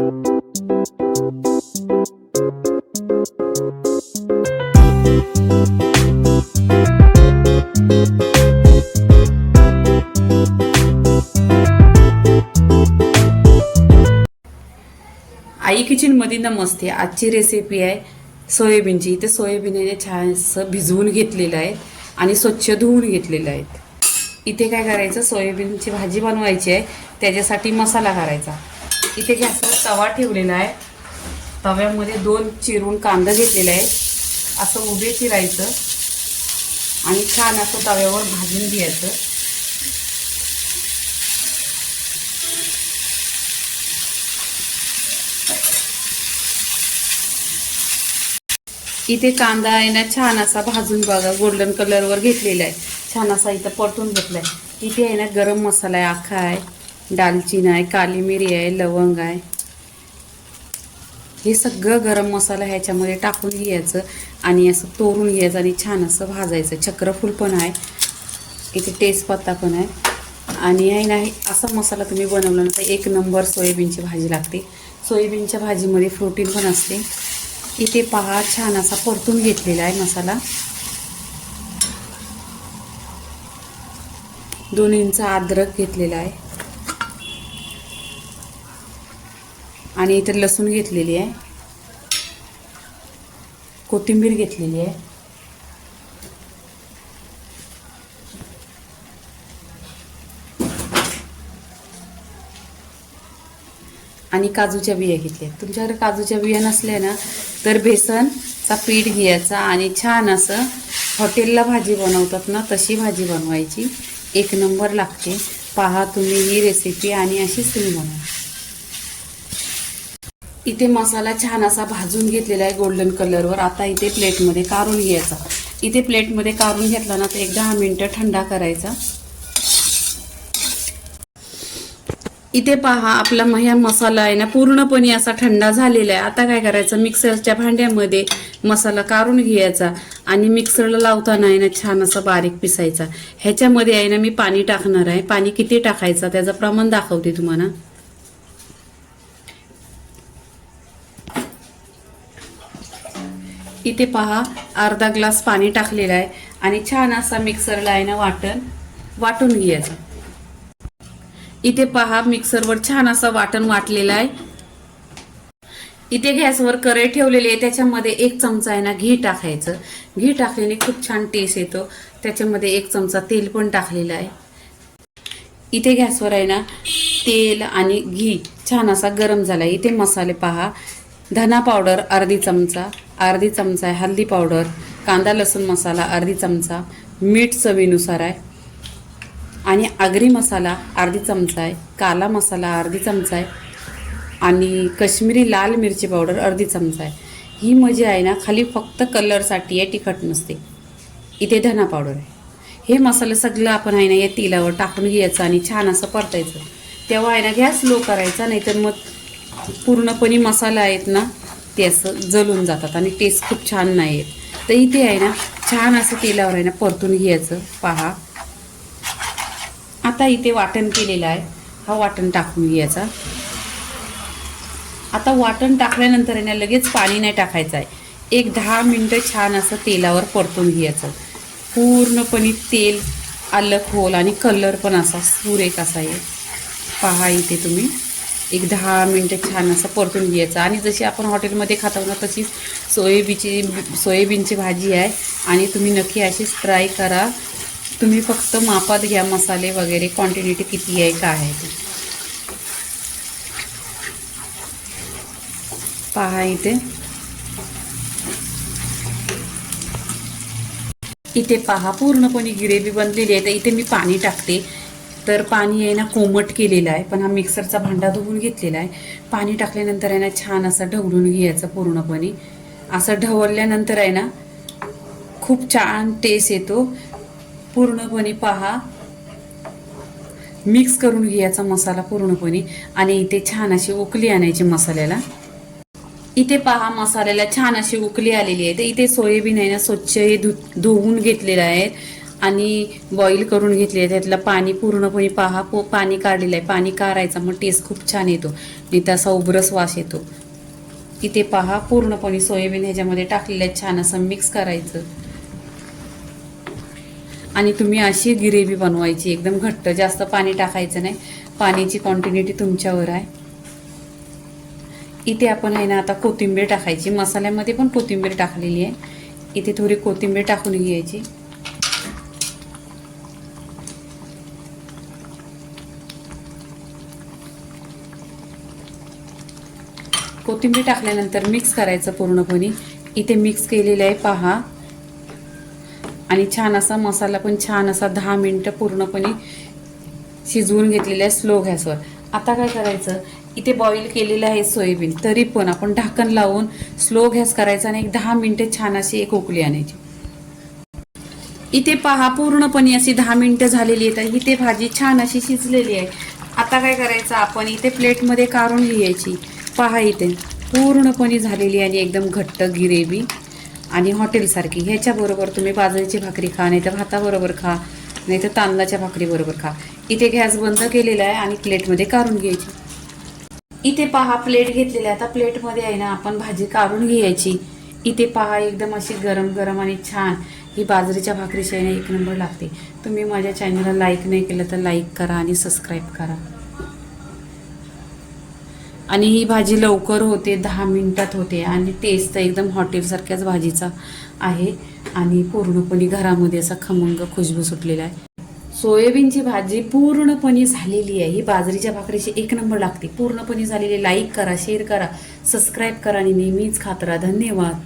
आई kitchen मध्ये नमस्ते। आजची recipe आहे सोयाबीनची। इथे सोयाबीन छान असं भिजवून घेतलेलं आहे आणि स्वच्छ धुवून घेतलेलं आहे। इथे काय करायचं, सोयाबीनची भाजी बनवायची आहे, त्याच्यासाठी मसाला करायचा। इथे गॅसवर तवा ठेवलेला आहे, तव्यामध्ये 2 चिरून कांदा घेतलेला आहे, असं उभे चिरायचं आणि छान असं तव्यावर भाजून घ्यायचं। इथे कांदा आहे ना छान असा भाजून बघा, गोल्डन कलरवर घेतलेला आहे, छान असा इथं परतून घेतलाय। इथे आहे ना गरम मसाला आहे, अख्खा आहे, दालचिनी आहे, काली मिरी आहे, लवंग आहे, हे सगळं गरम मसाला ह्याच्यामध्ये टाकून घ्यायचं आणि असं तोरून घ्यायचं आणि छान असं भाजायचं। चक्रफूल पण आहे, इथे तेजपत्ता पण आहे आणि आहे ना असा मसाला तुम्ही बनवला ना तर 1 नंबर सोयाबीनची भाजी लागते। सोयाबीनच्या भाजीमध्ये प्रोटीन पण असते। इथे पहा छान असा परतून घेतलेला आहे मसाला। 2 इंच अद्रक घेतलेला आहे आणि इथे लसूण घेतलेली आहे, कोथिंबीर घेतलेली आहे आणि काजूच्या बिया घेतल्या। तुमच्याकडे काजूच्या बिया नसल्या ना तर बेसनचा पीठ घ्यायचा आणि छान असं हॉटेलला भाजी बनवतात ना तशी भाजी बनवायची, 1 नंबर लागते। पहा तुम्ही ही रेसिपी आणि अशीच तुम्ही बनवा। इथे मसाला छान असा भाजून घेतलेला आहे गोल्डन कलरवर। आता इथे प्लेटमध्ये काढून घ्यायचा। इथे प्लेटमध्ये काढून घेतला ना तर 10 मिनिटं थंडा करायचा। इथे पहा आपला मसाला आहे ना पूर्णपणे असा थंडा झालेला आहे। आता काय करायचं, मिक्सरच्या भांड्यामध्ये मसाला काढून घ्यायचा आणि मिक्सरला लावताना आहे ना छान असा बारीक पिसायचा। ह्याच्यामध्ये आहे ना मी पाणी टाकणार आहे, पाणी किती टाकायचं त्याचं प्रमाण दाखवते तुम्हाला। इथे पहा अर्धा ग्लास पाणी टाकलेलं आहे आणि छान असा मिक्सरला आहे ना वाटून घ्यायचं। इथे पहा मिक्सरवर छान असं वाटलेलं आहे। इथे गॅसवर कढई ठेवलेली आहे, त्याच्यामध्ये 1 चमचा आहे ना घी टाकायचं। घी टाकल्याने खूप छान टेस्ट येतो। त्याच्यामध्ये 1 चमचा तेल पण टाकलेलं आहे। इथे गॅसवर आहे ना तेल आणि घी छान असा गरम झाला। इथे मसाले पहा, धना पावडर अर्धी चमचा आहे, हळदी पावडर, कांदा लसूण मसाला अर्धी चमचा, मीठ चवीनुसार आहे आणि आगरी मसाला अर्धी चमचा आहे, काला मसाला अर्धी चमचा आहे आणि कश्मीरी लाल मिरची पावडर अर्धी चमचा आहे। ही मजी आहे ना खाली फक्त कलरसाठी आहे, तिखट नसते। इथे धना पावडर आहे। हे मसाले सगळं आपण आहे ना या तेलावर टाकून घ्यायचं आणि छान असं परतायचं। तेव्हा आहे ना गॅस लो करायचा, नाहीतर मग पूर्णपणे मसाला आहेत ना ते असं जळून जातात आणि टेस्ट खूप छान नाही येत। तर इथे आहे ना छान असं तेलावर आहे ना परतून घ्यायचं। पहा आता इथे वाटण केलेलं आहे, हा वाटण टाकून घ्यायचा। आता वाटण टाकल्यानंतर आहे ना लगेच पाणी नाही टाकायचं आहे, 10 मिनिटं छान असं तेलावर परतून घ्यायचं। पूर्णपणे तेल अलग होईल आणि कलर पण असा सुरेख असा येईल। पहा इथे तुम्ही 10 मिनिटं छान असं परतून घ्यायचं आणि जशी आपण हॉटेलमध्ये खातो ना तशीच सोयाबीनची भाजी आहे आणि तुम्ही नक्की अशीच ट्राय करा। तुम्ही फक्त मापात घ्या मसाले वगैरे, क्वांटिटी किती आहे काय आहे ते पहा। इथे पहा पूर्णपणे ग्रेव्ही बनलेली आहे। तर इथे मी पाणी टाकते, तर पाणी आहे ना कोमट केलेलं आहे, पण हा मिक्सरचा भांडा धुवून घेतलेला आहे। पाणी टाकल्यानंतर आहे ना छान असं ढवळून घ्यायचं पूर्णपणे। असं ढवळल्यानंतर आहे ना खूप छान टेस्ट येतो। पूर्णपणे पहा मिक्स करून घ्यायचा मसाला पूर्णपणे आणि इथे छान अशी उकळी आणायची मसाल्याला। इथे पहा मसाल्याला छान अशी उकळी आलेली आहे। तर इथे सोयाबीन आहे ना स्वच्छ धुवून घेतलेलं आहे आणि बॉईल करून घेतली आहे. त्यातलं पाणी पूर्णपणे पहा पाणी काढलेलं आहे. पाणी काढायचं मग टेस्ट खूप छान येतो. नाही तर असा उबरस वास येतो. इथे पहा पूर्णपणे सोयाबीन ह्याच्यामध्ये टाकलेलं आहे. छान असं मिक्स करायचं आणि तुम्ही अशी ग्रेव्ही बनवायची एकदम घट्ट. जास्त पाणी टाकायचं नाही. पाण्याची क्वांटिटी तुमच्यावर आहे. इथे आपण आहे ना आता कोथिंबीर टाकायची. मसाल्यामध्ये पण कोथिंबीर टाकलेली आहे. इथे थोडी कोथिंबीर टाकून घ्यायची. कोथिंबीर टाकल्यानंतर मिक्स करायचं पूर्णपणे. इथे मिक्स केलेलं आहे पहा. आणि छान असा मसाला पण छान असा 10 मिनिटं पूर्णपणे शिजवून घेतलेला आहे स्लो गॅसवर. आता काय करायचं, इथे बॉईल केलेलं आहे सोयाबीन, तरी पण आपण ढाकण लावून स्लो गॅस करायचा आणि एक 10 मिनिटे छान अशी एक उकळी आणायची. इथे पहा पूर्णपणे अशी 10 मिनिटं झालेली आहेत. इथे भाजी छान अशी शिजलेली आहे. आता काय करायचं, आपण इथे प्लेटमध्ये काढून घ्यायची. पहा इथे पूर्णपणे झालेली आहे आणि एकदम घट्ट ग्रेव्ही आणि हॉटेलसारखी. ह्याच्याबरोबर तुम्ही बाजरीची भाकरी खा, नाही तर भाताबरोबर खा, नाही तर तांदळाच्या भाकरीबरोबर खा. इथे गॅस बंद केलेला आहे आणि प्लेटमध्ये काढून घ्यायची. इथे पहा प्लेट घेतलेली आहे. आता प्लेटमध्ये आहे ना आपण भाजी काढून घ्यायची. इथे पहा एकदम अशी गरम गरम आणि छान ही बाजरीच्या भाकरीशिवाय ना एक नंबर लागते. तुम्ही माझ्या चॅनलला लाईक नाही केलं तर लाईक करा आणि सबस्क्राईब करा. आणि ही भाजी लवकर होते, 10 मिनिटात होते आणि टेस्ट एकदम हॉटेलसारख्याच भाजीचा आहे आणि पूर्णपणे घरामध्ये असा खमंग खुशबू सुटलेला आहे. सोयाबीनची भाजी पूर्णपणे झालेली आहे. ही बाजरीच्या भाकरीची एक नंबर लागते. पूर्णपणे झालेली. लाईक करा, शेअर करा, सबस्क्राईब करा आणि नेहमीच खात राहा. धन्यवाद.